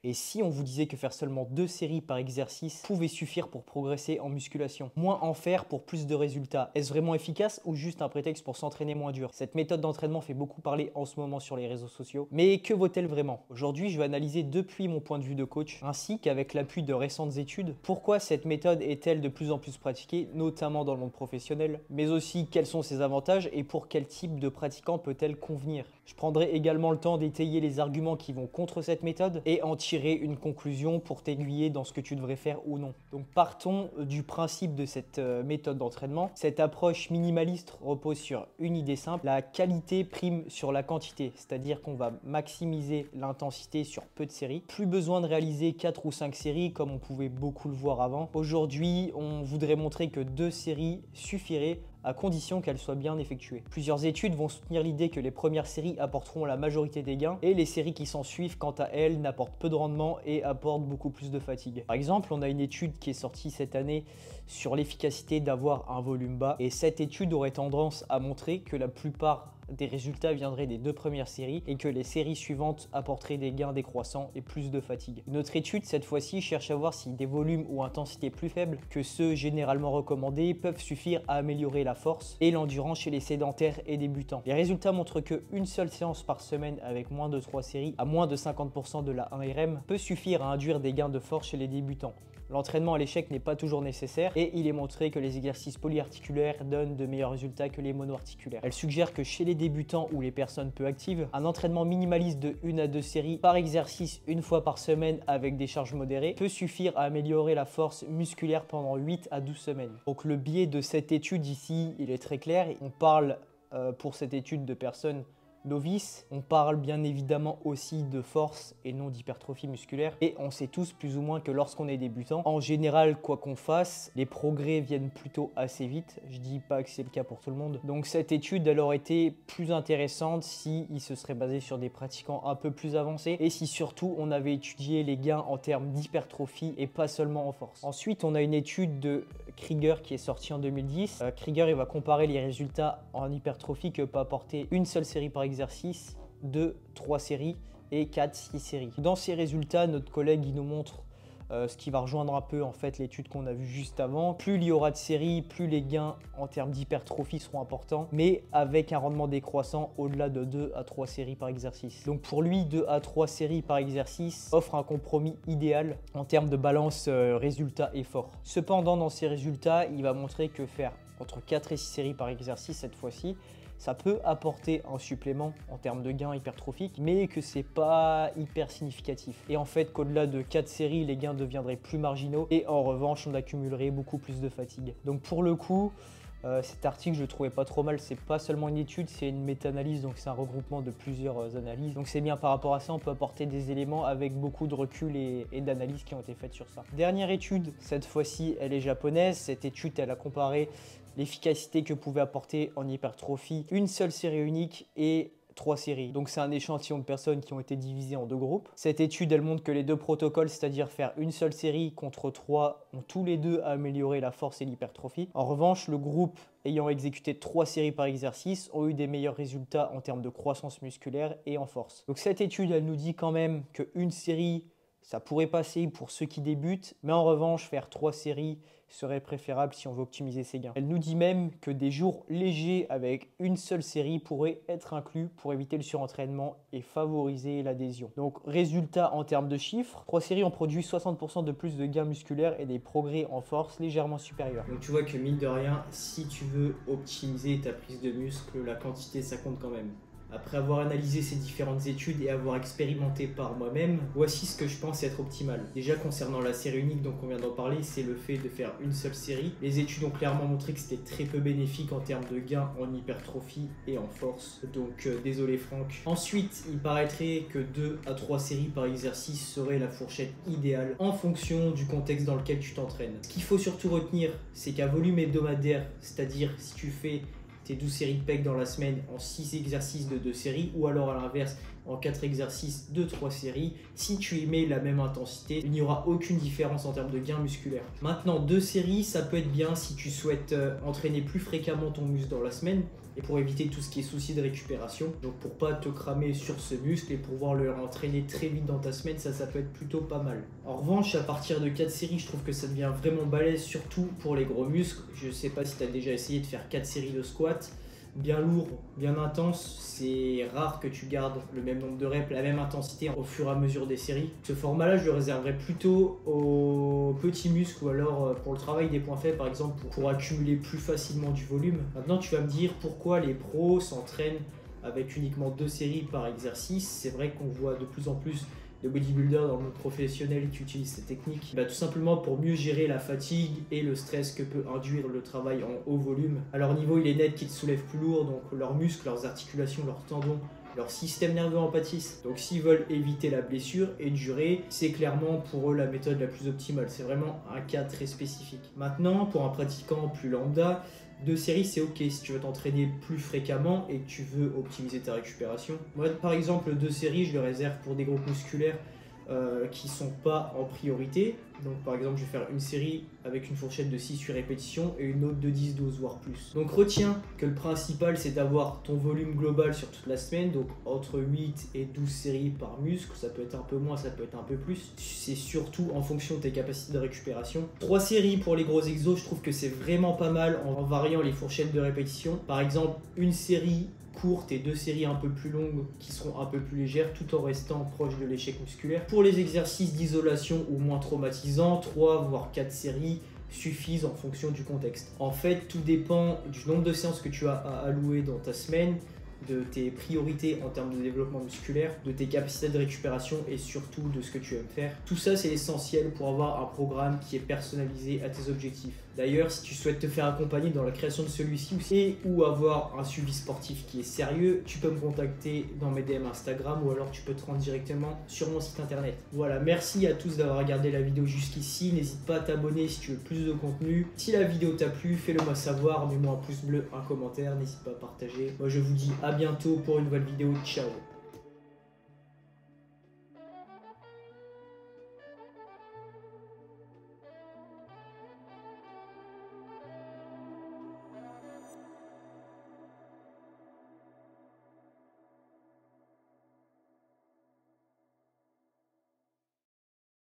Et si on vous disait que faire seulement 2 séries par exercice pouvait suffire pour progresser en musculation? Moins en faire pour plus de résultats. Est-ce vraiment efficace ou juste un prétexte pour s'entraîner moins dur? Cette méthode d'entraînement fait beaucoup parler en ce moment sur les réseaux sociaux. Mais que vaut-elle vraiment? Aujourd'hui, je vais analyser depuis mon point de vue de coach, ainsi qu'avec l'appui de récentes études, pourquoi cette méthode est-elle de plus en plus pratiquée, notamment dans le monde professionnel, mais aussi quels sont ses avantages et pour quel type de pratiquant peut-elle convenir. Je prendrai également le temps d'étayer les arguments qui vont contre cette méthode et en tirer une conclusion pour t'aiguiller dans ce que tu devrais faire ou non. Donc partons du principe de cette méthode d'entraînement. Cette approche minimaliste repose sur une idée simple: la qualité prime sur la quantité, c'est-à-dire qu'on va maximiser l'intensité sur peu de séries. Plus besoin de réaliser 4 ou 5 séries comme on pouvait beaucoup le voir avant. Aujourd'hui, on voudrait montrer que 2 séries suffiraient à condition qu'elles soient bien effectuées. Plusieurs études vont soutenir l'idée que les premières séries apporteront la majorité des gains et les séries qui s'en suivent, quant à elles, n'apportent peu de rendement et apportent beaucoup plus de fatigue. Par exemple, on a une étude qui est sortie cette année sur l'efficacité d'avoir un volume bas et cette étude aurait tendance à montrer que la plupart des résultats viendraient des 2 premières séries et que les séries suivantes apporteraient des gains décroissants et plus de fatigue. Une autre étude, cette fois-ci, cherche à voir si des volumes ou intensités plus faibles que ceux généralement recommandés peuvent suffire à améliorer la force et l'endurance chez les sédentaires et débutants. Les résultats montrent qu'une seule séance par semaine avec moins de 3 séries à moins de 50% de la 1RM peut suffire à induire des gains de force chez les débutants. L'entraînement à l'échec n'est pas toujours nécessaire et il est montré que les exercices polyarticulaires donnent de meilleurs résultats que les monoarticulaires. Elle suggère que chez les débutants ou les personnes peu actives, un entraînement minimaliste de 1 à 2 séries par exercice une fois par semaine avec des charges modérées peut suffire à améliorer la force musculaire pendant 8 à 12 semaines. Donc le biais de cette étude ici, il est très clair. On parle pour cette étude de personnes novices, on parle bien évidemment aussi de force et non d'hypertrophie musculaire et on sait tous plus ou moins que lorsqu'on est débutant, en général quoi qu'on fasse, les progrès viennent plutôt assez vite. Je dis pas que c'est le cas pour tout le monde. Donc cette étude elle aurait été plus intéressante si il se serait basé sur des pratiquants un peu plus avancés et si surtout on avait étudié les gains en termes d'hypertrophie et pas seulement en force. Ensuite on a une étude de Krieger qui est sortie en 2010. Krieger il va comparer les résultats en hypertrophie que peut apporter une seule série par exercice, 2, 3 séries et 4, 6 séries. Dans ces résultats, notre collègue il nous montre ce qui va rejoindre un peu en fait l'étude qu'on a vue juste avant. Plus il y aura de séries, plus les gains en termes d'hypertrophie seront importants, mais avec un rendement décroissant au-delà de 2 à 3 séries par exercice. Donc pour lui, 2 à 3 séries par exercice offre un compromis idéal en termes de balance résultat-effort. Cependant, dans ces résultats, il va montrer que faire entre 4 et 6 séries par exercice cette fois-ci, ça peut apporter un supplément en termes de gains hypertrophiques, mais que c'est pas hyper significatif. Et en fait, qu'au-delà de 4 séries, les gains deviendraient plus marginaux et en revanche, on accumulerait beaucoup plus de fatigue. Donc pour le coup, cet article, je le trouvais pas trop mal. C'est pas seulement une étude, c'est une méta-analyse, donc c'est un regroupement de plusieurs analyses. Donc c'est bien par rapport à ça, on peut apporter des éléments avec beaucoup de recul et d'analyses qui ont été faites sur ça. Dernière étude, cette fois-ci, elle est japonaise. Cette étude, elle a comparé l'efficacité que pouvait apporter en hypertrophie une seule série unique et 3 séries. Donc c'est un échantillon de personnes qui ont été divisées en 2 groupes. Cette étude, elle montre que les 2 protocoles, c'est-à-dire faire une seule série contre 3, ont tous les 2 amélioré la force et l'hypertrophie. En revanche, le groupe ayant exécuté 3 séries par exercice ont eu des meilleurs résultats en termes de croissance musculaire et en force. Donc cette étude, elle nous dit quand même qu'une série, ça pourrait passer pour ceux qui débutent, mais en revanche, faire 3 séries serait préférable si on veut optimiser ses gains. Elle nous dit même que des jours légers avec une seule série pourraient être inclus pour éviter le surentraînement et favoriser l'adhésion. Donc résultat en termes de chiffres, 3 séries ont produit 60% de plus de gains musculaires et des progrès en force légèrement supérieurs. Donc tu vois que mine de rien, si tu veux optimiser ta prise de muscle, la quantité ça compte quand même. Après avoir analysé ces différentes études et avoir expérimenté par moi-même, voici ce que je pense être optimal. Déjà concernant la série unique dont on vient d'en parler, c'est le fait de faire une seule série. Les études ont clairement montré que c'était très peu bénéfique en termes de gains en hypertrophie et en force. Donc désolé Franck. Ensuite, il paraîtrait que 2 à 3 séries par exercice serait la fourchette idéale en fonction du contexte dans lequel tu t'entraînes. Ce qu'il faut surtout retenir, c'est qu'à volume hebdomadaire, c'est-à-dire si tu fais tes 12 séries de pec dans la semaine en 6 exercices de 2 séries, ou alors à l'inverse, en 4 exercices de 3 séries. Si tu y mets la même intensité, il n'y aura aucune différence en termes de gain musculaire. Maintenant, 2 séries, ça peut être bien si tu souhaites entraîner plus fréquemment ton muscle dans la semaine et pour éviter tout ce qui est souci de récupération. Donc pour pas te cramer sur ce muscle et pouvoir le entraîner très vite dans ta semaine, ça peut être plutôt pas mal. En revanche, à partir de 4 séries, je trouve que ça devient vraiment balèze, surtout pour les gros muscles. Je sais pas si tu as déjà essayé de faire 4 séries de squat. Bien lourd, bien intense, c'est rare que tu gardes le même nombre de reps, la même intensité au fur et à mesure des séries. Ce format-là, je le réserverais plutôt aux petits muscles ou alors pour le travail des points faibles, par exemple, pour accumuler plus facilement du volume. Maintenant, tu vas me dire pourquoi les pros s'entraînent avec uniquement 2 séries par exercice. C'est vrai qu'on voit de plus en plus de bodybuilders dans le monde professionnel qui utilisent ces techniques, tout simplement pour mieux gérer la fatigue et le stress que peut induire le travail en haut volume. À leur niveau, il est net qu'ils soulèvent plus lourd, donc leurs muscles, leurs articulations, leurs tendons, leur système nerveux en pâtissent. Donc s'ils veulent éviter la blessure et durer, c'est clairement pour eux la méthode la plus optimale. C'est vraiment un cas très spécifique. Maintenant, pour un pratiquant plus lambda, 2 séries c'est ok si tu veux t'entraîner plus fréquemment et que tu veux optimiser ta récupération. Moi par exemple 2 séries je le réserve pour des groupes musculaires qui sont pas en priorité. Donc par exemple je vais faire une série avec une fourchette de 6-8 répétitions et une autre de 10-12 voire plus. Donc retiens que le principal c'est d'avoir ton volume global sur toute la semaine, donc entre 8 et 12 séries par muscle, ça peut être un peu moins, ça peut être un peu plus. C'est surtout en fonction de tes capacités de récupération. 3 séries pour les gros exos, je trouve que c'est vraiment pas mal en variant les fourchettes de répétition. Par exemple une série courtes et 2 séries un peu plus longues qui seront un peu plus légères tout en restant proche de l'échec musculaire. Pour les exercices d'isolation ou moins traumatisants, 3 voire 4 séries suffisent en fonction du contexte. En fait, tout dépend du nombre de séances que tu as à allouer dans ta semaine, de tes priorités en termes de développement musculaire, de tes capacités de récupération et surtout de ce que tu aimes faire. Tout ça, c'est essentiel pour avoir un programme qui est personnalisé à tes objectifs. D'ailleurs, si tu souhaites te faire accompagner dans la création de celui-ci et ou avoir un suivi sportif qui est sérieux, tu peux me contacter dans mes DM Instagram ou alors tu peux te rendre directement sur mon site internet. Voilà, merci à tous d'avoir regardé la vidéo jusqu'ici. N'hésite pas à t'abonner si tu veux plus de contenu. Si la vidéo t'a plu, fais-le moi savoir, mets-moi un pouce bleu, un commentaire, n'hésite pas à partager. Moi je vous dis à bientôt pour une nouvelle vidéo, ciao.